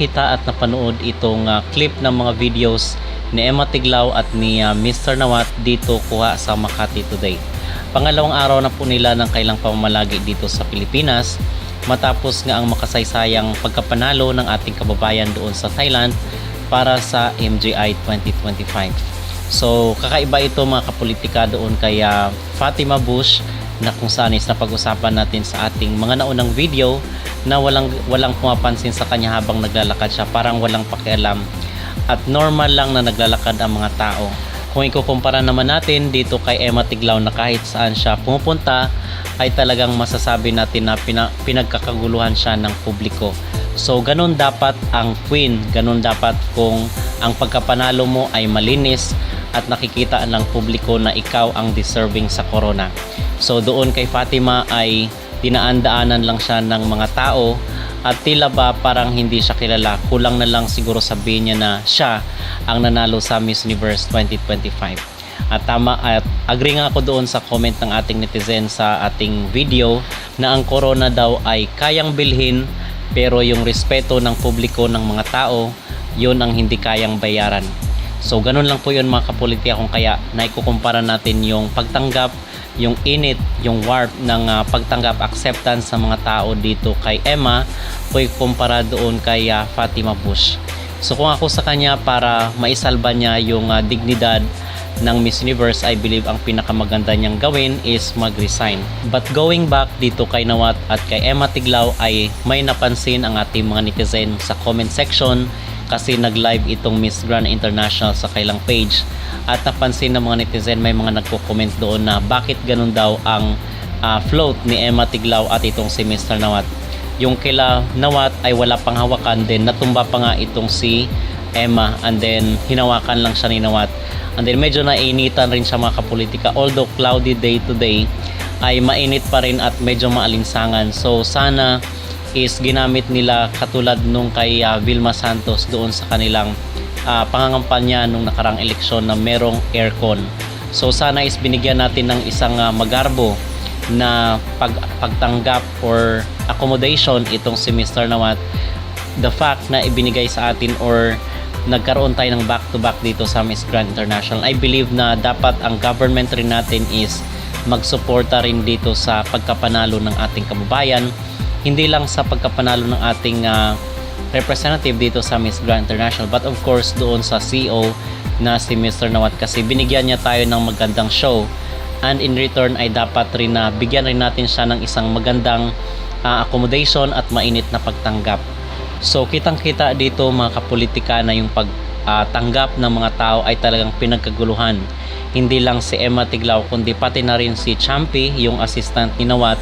nakita at napanood itong clip ng mga videos ni Emma Tiglao at ni Mr. Nawat dito kuha sa Makati Today. Pangalawang araw na po nila ng kailang pamamalagi dito sa Pilipinas matapos nga ang makasaysayang pagkapanalo ng ating kababayan doon sa Thailand para sa MGI 2025. So kakaiba ito mga kapolitika doon kay Fatima Bush na kung saan is napag-usapan natin sa ating mga naunang video na walang pumapansin sa kanya habang naglalakad siya, parang walang pakialam at normal lang na naglalakad ang mga tao. Kung ikukumpara naman natin dito kay Emma Tiglao na kahit saan siya pumupunta ay talagang masasabi natin na pinagkakaguluhan siya ng publiko. So ganun dapat ang queen, ganun dapat kung ang pagkapanalo mo ay malinis at nakikita ng publiko na ikaw ang deserving sa corona. So doon kay Fatima ay dinaan-daanan lang siya ng mga tao at tila ba parang hindi siya kilala. Kulang na lang siguro sabihin niya na siya ang nanalo sa Miss Universe 2025. At tama, at agree nga ako doon sa comment ng ating netizen sa ating video na ang corona daw ay kayang bilhin pero yung respeto ng publiko ng mga tao, yun ang hindi kayang bayaran. So ganun lang po yun mga kapolitika, kung kaya naikukumpara natin yung pagtanggap, yung init, yung warmth ng pagtanggap, acceptance sa mga tao dito kay Emma o ikumpara doon kay Fatima Bush. So kung ako sa kanya, para maisalba niya yung dignidad ng Miss Universe, I believe ang pinakamaganda niyang gawin is mag-resign. But going back dito kay Nawat at kay Emma Tiglao ay may napansin ang ating mga netizen sa comment section kasi nag-live itong Miss Grand International sa kailang page at napansin ng mga netizen, may mga nagko-comment doon na bakit ganun daw ang float ni Emma Tiglao at itong si Mr. Nawat. Yung kila Nawat ay wala pang hawakan, then natumba pa nga itong si Emma and then hinawakan lang siya ni Nawat. And then medyo nainitan rin siya mga kapolitika, although cloudy day today ay mainit pa rin at medyo maalinsangan. So sana is ginamit nila katulad nung kay Vilma Santos doon sa kanilang pangangampanya nung nakarang eleksyon na merong aircon. So sana is binigyan natin ng isang magarbo na pagtanggap or accommodation itong si Mr. Nawat. The fact na ibinigay sa atin or nagkaroon tayo ng back-to-back dito sa Miss Grand International, I believe na dapat ang government rin natin is magsuporta rin dito sa pagkapanalo ng ating kababayan, hindi lang sa pagkapanalo ng ating representative dito sa Miss Grand International, but of course doon sa CEO na si Mr. Nawat kasi binigyan niya tayo ng magandang show and in return ay dapat rin na bigyan rin natin siya ng isang magandang accommodation at mainit na pagtanggap. So kitang-kita dito mga kapolitika na yung pagtanggap ng mga tao ay talagang pinagkaguluhan. Hindi lang si Emma Tiglao kundi pati na rin si Champi, yung assistant ni Nawat,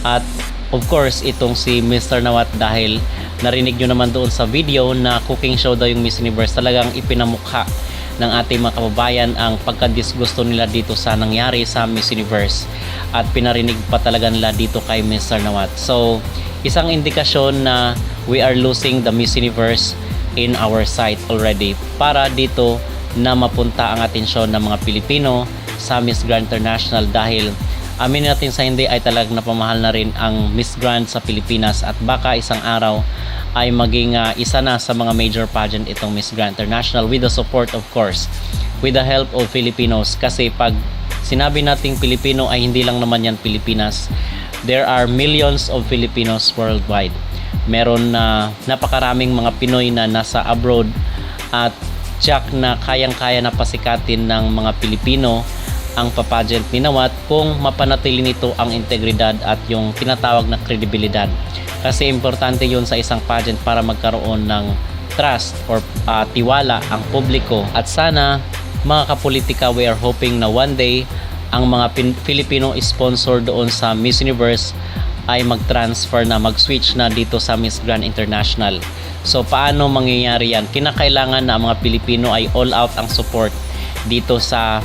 at of course itong si Mr. Nawat dahil narinig nyo naman doon sa video na cooking show daw yung Miss Universe. Talagang ipinamukha ng ating mga kababayan ang pagkadisgusto nila dito sa nangyari sa Miss Universe at pinarinig pa talaga nila dito kay Mr. Nawat. So isang indikasyon na we are losing the Miss Universe in our sight already para dito na mapunta ang atensyon ng mga Pilipino sa Miss Grand International dahil amin natin sa hindi ay talagang napamahal na rin ang Miss Grand sa Pilipinas at baka isang araw ay maging isa na sa mga major pageant itong Miss Grand International with the support of course, with the help of Filipinos kasi pag sinabi nating Pilipino ay hindi lang naman yan Pilipinas. There are millions of Filipinos worldwide. Meron na napakaraming mga Pinoy na nasa abroad at tiyak na kayang-kaya na pasikatin ng mga Pilipino ang papageant ni Nawat kung mapanatili nito ang integridad at yung tinatawag na kredibilidad. Kasi importante yun sa isang pageant para magkaroon ng trust or tiwala ang publiko. At sana mga kapolitika, we are hoping na one day ang mga Filipino sponsor doon sa Miss Universe ay mag-transfer na, mag-switch na dito sa Miss Grand International. So paano mangyayari yan? Kinakailangan na ang mga Pilipino ay all out ang support dito sa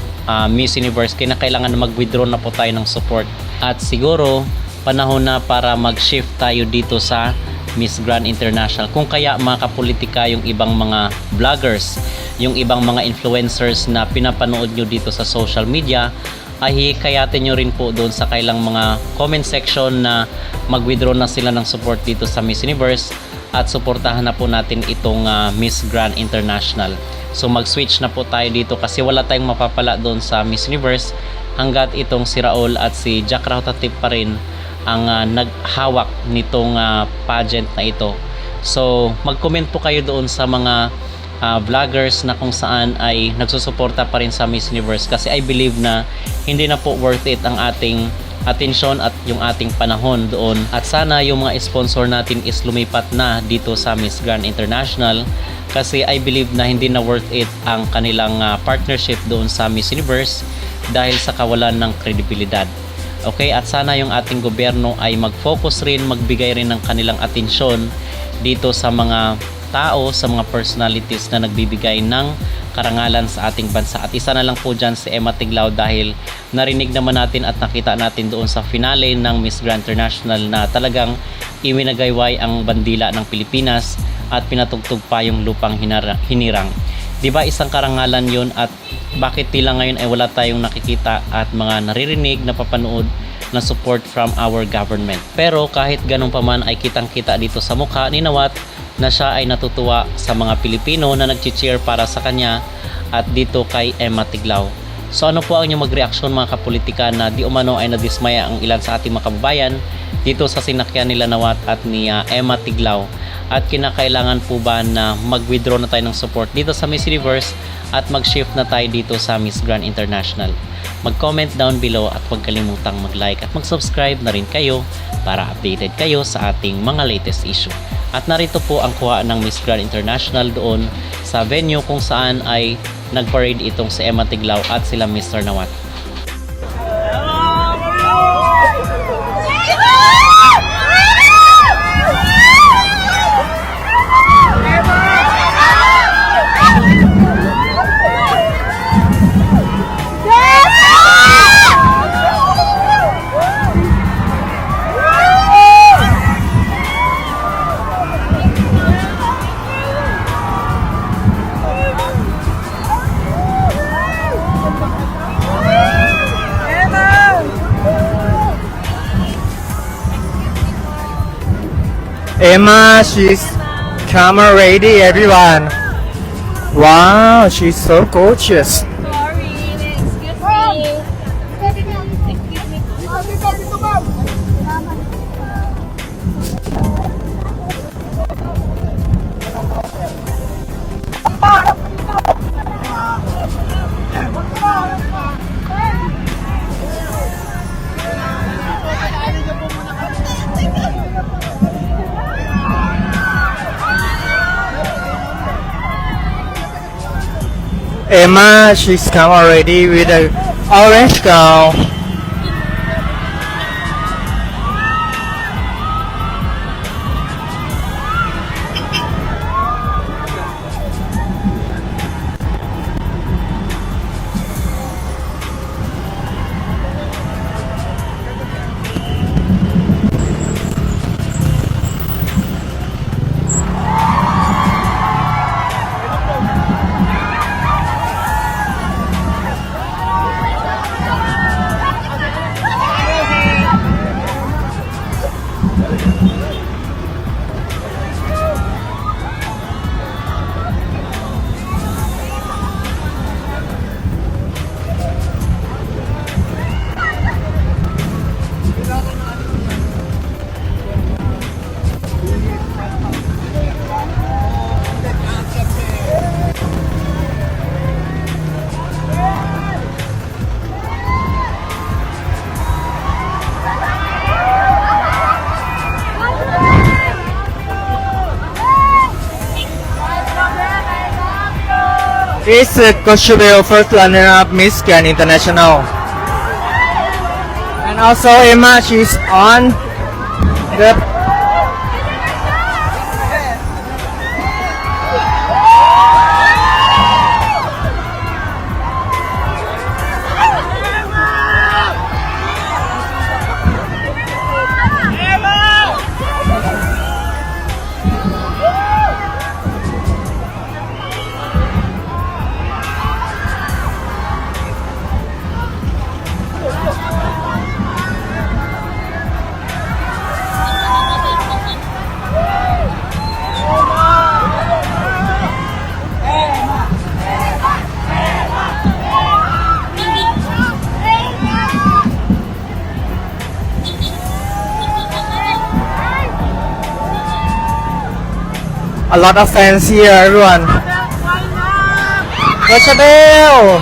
Miss Universe. Kinakailangan na mag-withdraw na po tayo ng support at siguro panahon na para mag-shift tayo dito sa Miss Grand International. Kung kaya mga kapolitika, yung ibang mga vloggers, yung ibang mga influencers na pinapanood nyo dito sa social media ay hikayatin nyo rin po doon sa kailang mga comment section na mag-withdraw na sila ng support dito sa Miss Universe at suportahan na po natin itong Miss Grand International. So mag-switch na po tayo dito kasi wala tayong mapapala doon sa Miss Universe hanggat itong si Raul at si Jack Rautatip pa rin ang naghawak nitong pageant na ito. So mag-comment po kayo doon sa mga vloggers na kung saan ay nagsusuporta pa rin sa Miss Universe kasi I believe na hindi na po worth it ang ating atensyon at yung ating panahon doon, at sana yung mga sponsor natin is lumipat na dito sa Miss Grand International kasi I believe na hindi na worth it ang kanilang partnership doon sa Miss Universe dahil sa kawalan ng kredibilidad. Okay, at sana yung ating gobyerno ay mag-focus rin, magbigay rin ng kanilang atensyon dito sa mga tao, sa mga personalities na nagbibigay ng karangalan sa ating bansa. At isa na lang po dyan si Emma Tiglao dahil narinig naman natin at nakita natin doon sa finale ng Miss Grand International na talagang iwinagayway ang bandila ng Pilipinas at pinatugtog pa yung lupang hinirang. Diba isang karangalan yun, at bakit tila ngayon ay wala tayong nakikita at mga naririnig na papanood na support from our government. Pero kahit ganun pa man ay kitang-kita dito sa mukha ni Nawat na siya ay natutuwa sa mga Pilipino na nag-cheer para sa kanya at dito kay Emma Tiglao. So ano po ang inyong magreaksyon mga kapolitika na di umano ay nadismaya ang ilan sa ating mga kababayan dito sa sinakyan nila Nawat at ni Emma Tiglao? At kinakailangan po ba na mag-withdraw na tayo ng support dito sa Miss Universe at mag-shift na tayo dito sa Miss Grand International? Mag-comment down below at huwag kalimutang mag-like at mag-subscribe na rin kayo para updated kayo sa ating mga latest issue. At narito po ang kuha ng Miss Grand International doon sa venue kung saan ay nag-parade itong si Emma Tiglao at sila Mr. Nawat. Emma, she's camera ready, everyone. Wow, she's so gorgeous. Sorry, excuse me. Excuse me. Emma, she's camera ready with an orange gown. It's Koshubeo, first runner-up Miss Grand International. And also Emma, she's on the A lot of fans here, everyone. Go Chanel!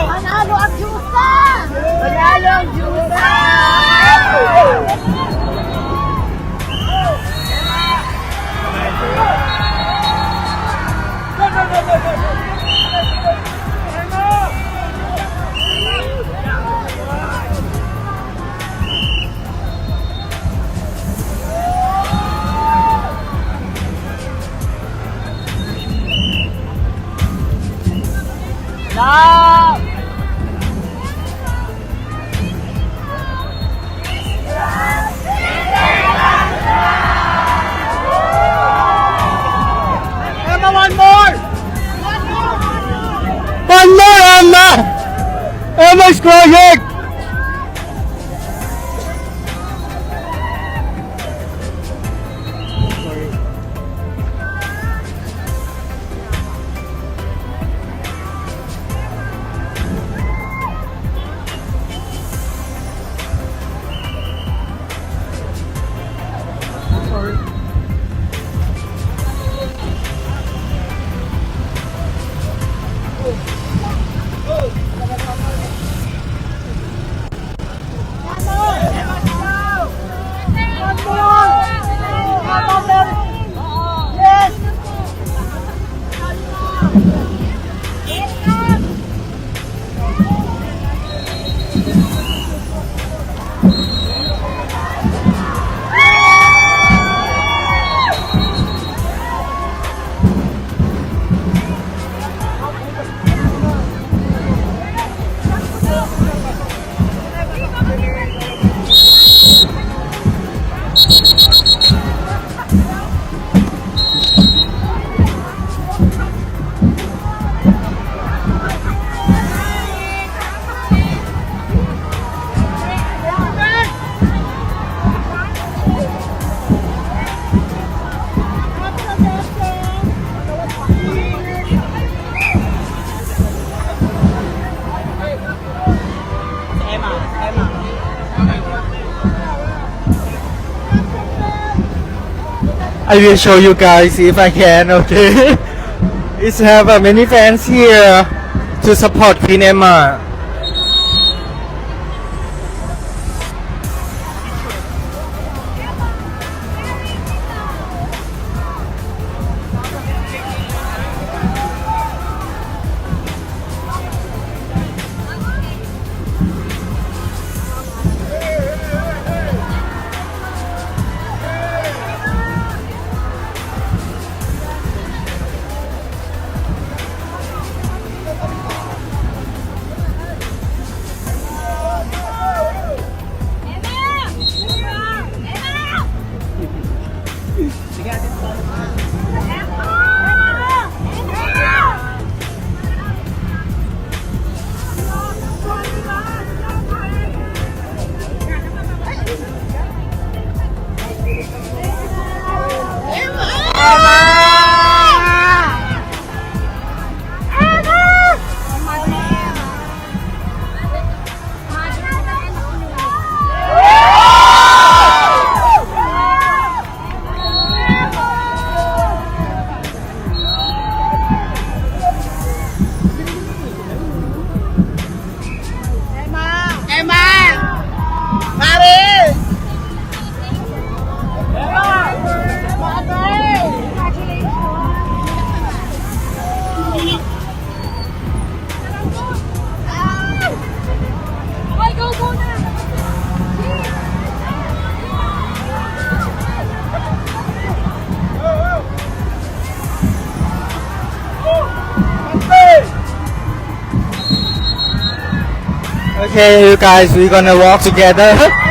Manalo ang Jusa! Manalo ang Jusa! Love! Emma, one more! One more, Emma! Emma's crying! I will show you guys if I can, okay? It's have many fans here to support Queen Emma. Okay, you guys, we're gonna walk together.